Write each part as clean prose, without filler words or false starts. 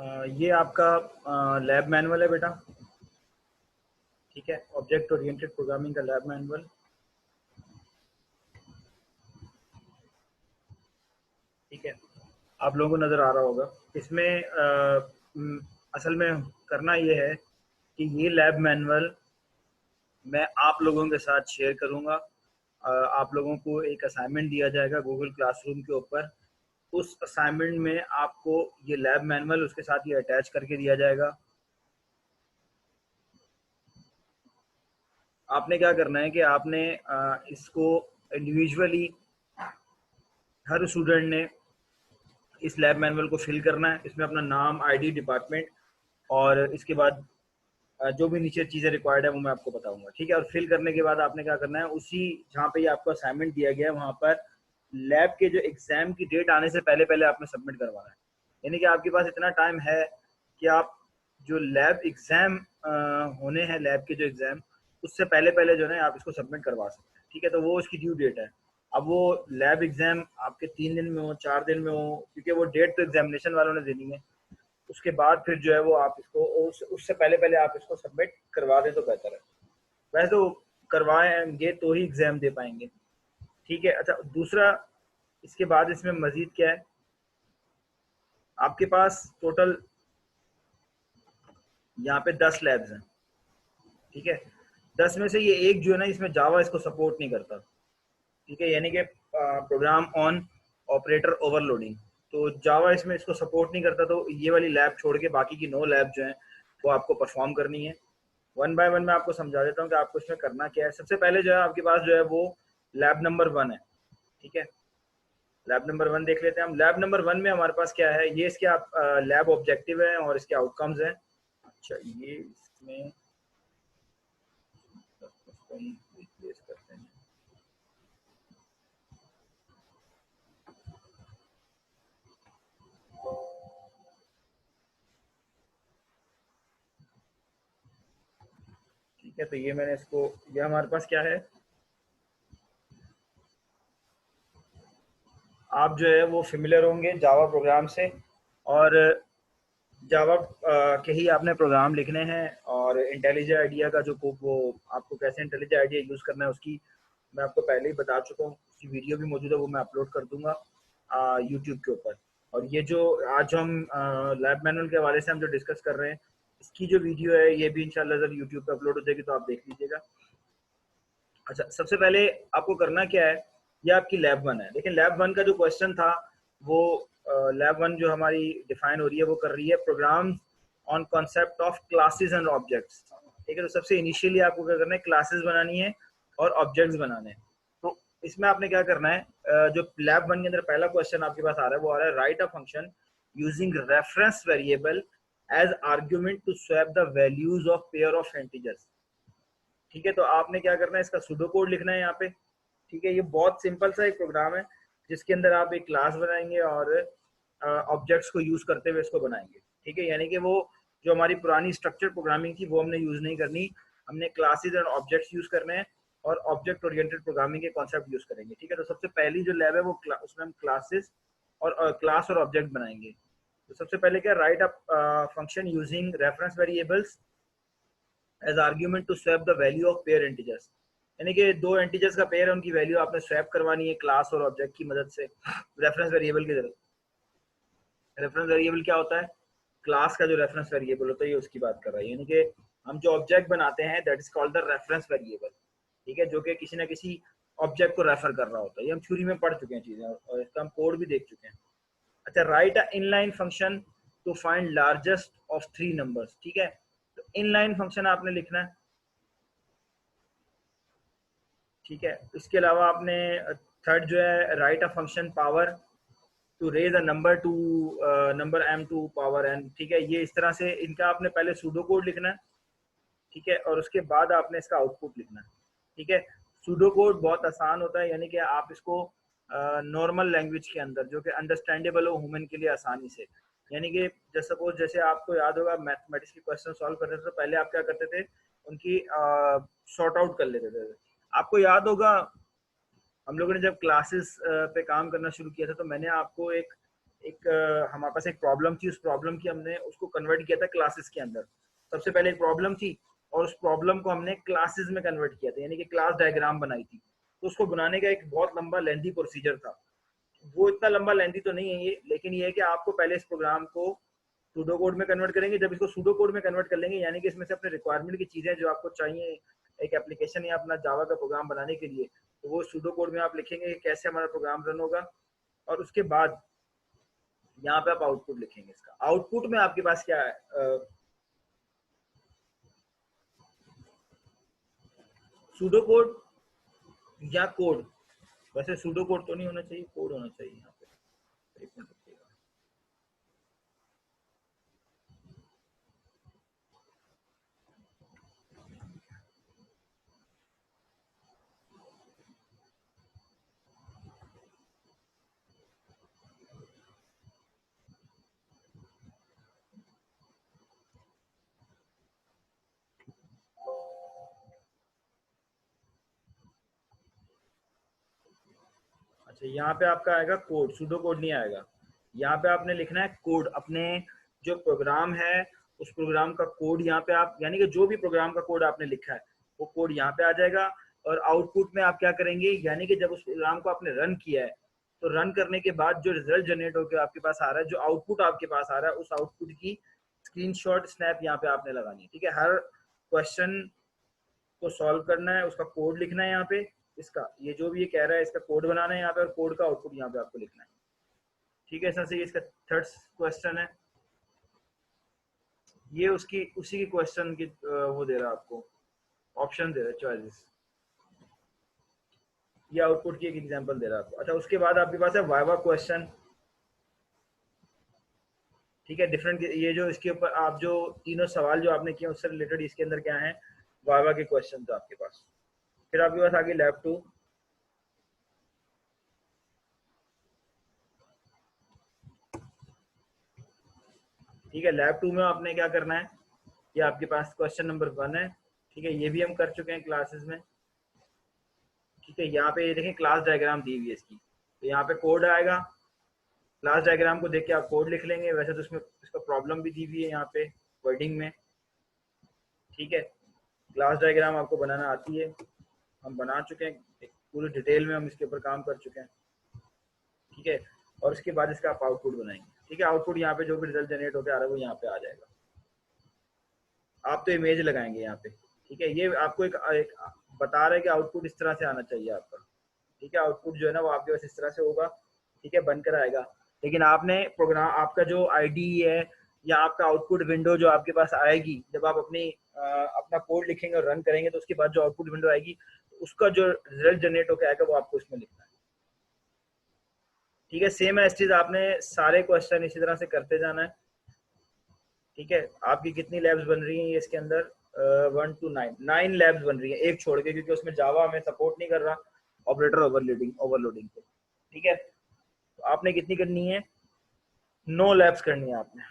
ये आपका lab manual है बेटा। ठीक है, ऑब्जेक्ट ओरिएंटेड प्रोग्रामिंग का लैब मैनुअल। ठीक है, आप लोगों को नज़र आ रहा होगा। इसमें असल में करना ये है कि ये लैब मैनुअल मैं आप लोगों के साथ शेयर करूँगा। आप लोगों को एक असाइनमेंट दिया जाएगा गूगल क्लासरूम के ऊपर। उस असाइनमेंट में आपको ये लैब मैनुअल उसके साथ ये अटैच करके दिया जाएगा। आपने क्या करना है कि आपने इसको इंडिविजुअली हर स्टूडेंट ने इस लैब मैनुअल को फिल करना है। इसमें अपना नाम, आईडी, डिपार्टमेंट और इसके बाद जो भी नीचे चीज़ें रिक्वायर्ड है वो मैं आपको बताऊंगा। ठीक है, और फिल करने के बाद आपने क्या करना है, उसी जहाँ पे ये आपको असाइनमेंट दिया गया है वहाँ पर लैब के जो एग्जाम की डेट आने से पहले पहले आपने सबमिट करवाना है। यानी कि आपके पास इतना टाइम है कि आप जो लैब एग्जाम होने हैं, लैब के जो एग्जाम, उससे पहले पहले जो है आप इसको सबमिट करवा सकते हैं। ठीक है, तो वो उसकी ड्यू डेट है। अब वो लैब एग्जाम आपके 3 दिन में हो, 4 दिन में हो, क्योंकि वो डेट तो एग्जामिनेशन वालों ने देनी है। उसके बाद फिर जो है वो आप इसको उससे पहले पहले आप इसको सबमिट करवा दें तो बेहतर है। वैसे तो करवाएंगे तो ही एग्जाम दे पाएंगे। ठीक है, अच्छा दूसरा इसके बाद इसमें मजीद क्या है, आपके पास टोटल यहाँ पे 10 लैब्स हैं। ठीक है, 10 में से ये एक जो है ना, इसमें जावा इसको सपोर्ट नहीं करता। ठीक है, यानी कि प्रोग्राम ऑन ऑपरेटर ओवरलोडिंग, तो जावा इसमें इसको सपोर्ट नहीं करता। तो ये वाली लैब छोड़ के बाकी की 9 लैब जो है वो आपको परफॉर्म करनी है। वन बाय वन मैं आपको समझा देता हूँ कि आपको इसमें करना क्या है। सबसे पहले जो है आपके पास जो है वो लैब नंबर 1 है। ठीक है, लैब नंबर 1 देख लेते हैं हम। लैब नंबर 1 में हमारे पास क्या है, ये इसके आप लैब ऑब्जेक्टिव है और इसके आउटकम्स हैं। अच्छा, ये इसमें रिप्लेस करते हैं। ठीक है, तो ये मैंने इसको, ये हमारे पास क्या है, आप जो है वो फेमिलियर होंगे जावा प्रोग्राम से। और जावा के ही आपने प्रोग्राम लिखने हैं। और इंटेलिजेंट आइडिया का जो वो आपको कैसे इंटेलिजेंट आइडिया यूज़ करना है उसकी मैं आपको पहले ही बता चुका हूँ। उसकी वीडियो भी मौजूद है, वो मैं अपलोड कर दूंगा यूट्यूब के ऊपर। और ये जो आज हम लैब मैनुअल के हवाले से हम जो डिस्कस कर रहे हैं, इसकी जो वीडियो है ये भी इंशाल्लाह जब यूट्यूब पे अपलोड हो जाएगी तो आप देख लीजिएगा। अच्छा, सबसे पहले आपको करना क्या है, ये आपकी लैब 1 है। लेकिन लैब 1 का जो क्वेश्चन था वो लैब 1 जो हमारी डिफाइन हो रही है वो कर रही है program on concept of classes and objects. ठीक है, तो सबसे इनिशियली आपको क्या करना है, क्लासेस बनानी है और ऑब्जेक्ट्स बनाने हैं। तो इसमें आपने क्या करना है, जो लैब 1 के अंदर पहला क्वेश्चन आपके पास आ रहा है वो आ रहा है, write a function using reference variable as argument to swap the values of pair of integers. ठीक है, तो आपने क्या करना है, इसका सुडो कोड लिखना है यहाँ पे। ठीक है, ये बहुत सिंपल सा एक प्रोग्राम है जिसके अंदर आप एक क्लास बनाएंगे और ऑब्जेक्ट्स को यूज करते हुए इसको बनाएंगे। ठीक है, यानी कि वो जो हमारी पुरानी स्ट्रक्चर प्रोग्रामिंग थी वो हमने यूज नहीं करनी। हमने क्लासेस और ऑब्जेक्ट्स यूज करने हैं और ऑब्जेक्ट ओरिएंटेड प्रोग्रामिंग के कॉन्सेप्ट यूज करेंगे। ठीक है, तो सबसे पहली जो लैब है वो उसमें हम क्लासेस और क्लास और ऑब्जेक्ट बनाएंगे। तो सबसे पहले क्या, write up function using reference variables as argument to swap the value of pair integers. यानी कि 2 इंटीजर्स का पेयर है, उनकी वैल्यू आपने स्वैप करवानी है क्लास और ऑब्जेक्ट की मदद से रेफरेंस वेरिएबल की जरूरत। रेफरेंस वेरिएबल क्या होता है, क्लास का जो रेफरेंस वेरिएबल होता है ये उसकी बात कर रहा है। यानी कि हम जो ऑब्जेक्ट बनाते हैं that is called the reference variable. ठीक है, जो कि किसी ना किसी ऑब्जेक्ट को रेफर कर रहा होता है। ये हम थ्योरी में पढ़ चुके हैं चीजें और इसका हम कोड भी देख चुके हैं। अच्छा, write a inline function to find largest of 3 numbers. ठीक है, तो इनलाइन फंक्शन आपने लिखना है। ठीक है, इसके अलावा आपने थर्ड जो है, write a function power to raise a number to number m to power n। ठीक है, ये इस तरह से इनका आपने पहले सूडो कोड लिखना है। ठीक है, और उसके बाद आपने इसका आउटपुट लिखना है। ठीक है, सूडो कोड बहुत आसान होता है, यानी कि आप इसको नॉर्मल लैंग्वेज के अंदर जो कि अंडरस्टैंडेबल हो ह्यूमन के लिए आसानी से, यानी कि जैसे सपोज जैसे आपको याद होगा मैथमेटिक्स के क्वेश्चन सॉल्व करते थे तो पहले आप क्या करते थे, उनकी सॉर्ट आउट कर लेते थे। आपको याद होगा हम लोगों ने जब क्लासेस पे काम करना शुरू किया था तो मैंने आपको एक एक हमारे पास एक प्रॉब्लम थी, उस प्रॉब्लम की हमने उसको कन्वर्ट किया था क्लासेस के अंदर। सबसे पहले एक प्रॉब्लम थी और उस प्रॉब्लम को हमने क्लासेस में कन्वर्ट किया था, यानी कि क्लास डायग्राम बनाई थी। तो उसको बनाने का एक बहुत लंबा लेंथी प्रोसीजर था। वो इतना लंबा लेंथी तो नहीं है ये, लेकिन ये है कि आपको पहले इस प्रोग्राम को सूडो कोड में कन्वर्ट करेंगे। जब इसको सूडो कोड में कन्वर्ट कर लेंगे, यानी कि इसमें से अपने रिक्वायरमेंट की चीजें जो आपको चाहिए एक एप्लीकेशन या अपना जावा का प्रोग्राम बनाने के लिए, तो वो सूडो कोड में आप लिखेंगे कैसे हमारा प्रोग्राम रन होगा। और उसके बाद यहाँ पे आप आउटपुट लिखेंगे। इसका आउटपुट में आपके पास क्या है, सूडो कोड या कोड। वैसे सूडो कोड तो नहीं होना चाहिए, कोड होना चाहिए यहाँ पे। एक मिनट रुकिएगा। अच्छा, यहाँ पे आपका आएगा कोड, सूडो कोड नहीं आएगा। यहाँ पे आपने लिखना है कोड, अपने जो प्रोग्राम है उस प्रोग्राम का कोड यहाँ पे आप, यानी कि जो भी प्रोग्राम का कोड आपने लिखा है वो कोड यहाँ पे आ जाएगा। और आउटपुट में आप क्या करेंगे, यानी कि जब उस प्रोग्राम को आपने रन किया है, तो रन करने के बाद जो रिजल्ट जनरेट होकर आपके पास आ रहा है, जो आउटपुट आपके पास आ रहा है, उस आउटपुट की स्क्रीनशॉट स्नैप यहाँ पे आपने लगानी है। ठीक है, हर क्वेश्चन को सॉल्व करना है, उसका कोड लिखना है यहाँ पे। इसका ये जो भी ये कह रहा है इसका कोड बनाना है यहाँ पे, और कोड का आउटपुट यहाँ पे आपको लिखना है। ठीक है, ऐसा से इसका थर्ड क्वेश्चन है, ये उसकी उसी की क्वेश्चन की वो दे रहा है आपको, ऑप्शन दे रहा है, चॉइसेस। ये आउटपुट की एक एग्जांपल दे रहा है आपको। अच्छा, उसके बाद आपके पास है वाइवा क्वेश्चन। ठीक है, डिफरेंट, ये जो इसके ऊपर आप जो तीनों सवाल जो आपने किए उससे रिलेटेड इसके अंदर क्या है, वाइवा के क्वेश्चन थे आपके पास। फिर आपके पास आगे लैब 2। ठीक है, लैब 2 में आपने क्या करना है, ये आपके पास क्वेश्चन नंबर 1 है। ठीक है, ये भी हम कर चुके हैं क्लासेस में। ठीक है, यहाँ पे ये देखें क्लास डायग्राम दी हुई है इसकी, तो यहाँ पे कोड आएगा। क्लास डायग्राम को देख के आप कोड लिख लेंगे। वैसे तो इसमें इसका प्रॉब्लम भी दी हुई है यहाँ पे वर्डिंग में। ठीक है, क्लास डायग्राम आपको बनाना आती है, हम बना चुके हैं, पूरी डिटेल में हम इसके ऊपर काम कर चुके हैं। ठीक है, और उसके बाद इसका आप आउटपुट बनाएंगे। ठीक है, आउटपुट यहाँ पे जो भी रिजल्ट जनरेट होकर आ रहा है वो यहाँ पे आ जाएगा। आप तो इमेज लगाएंगे यहाँ पे। ठीक है, ये आपको एक बता रहा है कि आउटपुट इस तरह से आना चाहिए आपका। ठीक है, आउटपुट जो है ना वो आपके पास इस तरह से होगा। ठीक है, बनकर आएगा। लेकिन आपने प्रोग्राम, आपका जो आईडी है या आपका आउटपुट विंडो जो आपके पास आएगी, जब आप अपना कोड लिखेंगे और रन करेंगे, तो उसके बाद जो आउटपुट विंडो आएगी उसका जो रिजल्ट जनरेट होकर आएगा वो आपको इसमें लिखना है। ठीक है, सेम एज इट इज आपने सारे क्वेश्चन इसी तरह से करते जाना है। ठीक है, आपकी कितनी लैब्स बन रही हैं ये इसके अंदर, 1 to 9 लैब्स बन रही है, एक छोड़ के, क्योंकि उसमें जावा हमें सपोर्ट नहीं कर रहा ऑपरेटर ओवरलोडिंग को। ठीक है, तो आपने कितनी करनी है, 9 लैब्स करनी है आपने।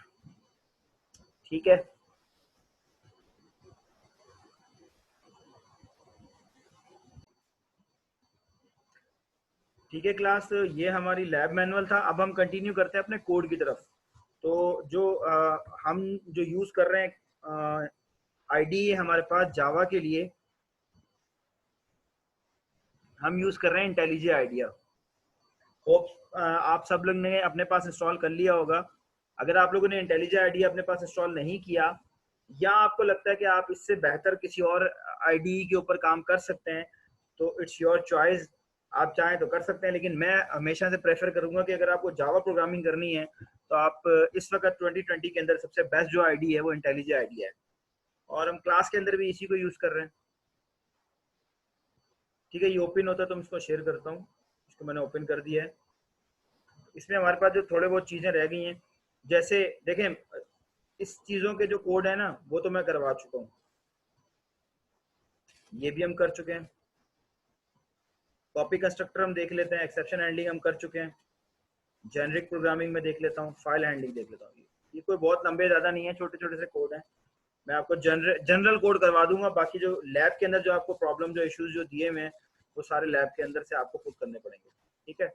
ठीक है, ठीक है क्लास, ये हमारी लैब मैनुअल था। अब हम कंटिन्यू करते हैं अपने कोड की तरफ। तो जो हम जो यूज कर रहे हैं आईडी है हमारे पास जावा के लिए, हम यूज कर रहे हैं इंटेलिजे आइडिया। होप आप सब लोग ने अपने पास इंस्टॉल कर लिया होगा। अगर आप लोगों ने इंटेलिजे आइडिया अपने पास इंस्टॉल नहीं किया, या आपको लगता है कि आप इससे बेहतर किसी और आईडी के ऊपर काम कर सकते हैं, तो इट्स योर चॉइस, आप चाहें तो कर सकते हैं। लेकिन मैं हमेशा से प्रेफर करूंगा कि अगर आपको जावा प्रोग्रामिंग करनी है तो आप इस वक्त 2020 के अंदर सबसे बेस्ट जो आईडी है वो इंटेलिजे आइडिया है, और हम क्लास के अंदर भी इसी को यूज कर रहे हैं। ठीक है, ये ओपन होता है तो मैं इसको शेयर करता हूँ। इसको मैंने ओपन कर दिया है। इसमें हमारे पास जो थोड़े बहुत चीजें रह गई हैं, जैसे देखें इस चीजों के जो कोड है ना वो तो मैं करवा चुका हूँ, ये भी हम कर चुके हैं। कॉपी कंस्ट्रक्टर हम देख लेते हैं, एक्सेप्शन हैंडलिंग हम कर चुके हैं, जेनरिक प्रोग्रामिंग में देख लेता हूँ, फाइल हैंडलिंग देख लेता हूँ। ये कोई बहुत लंबे ज्यादा नहीं है, छोटे छोटे से कोड हैं। मैं आपको जनरल कोड करवा दूंगा, बाकी जो लैब के अंदर जो आपको प्रॉब्लम, जो इश्यूज जो दिए हुए हैं वो सारे लैब के अंदर से आपको खुद करने पड़ेंगे। ठीक है,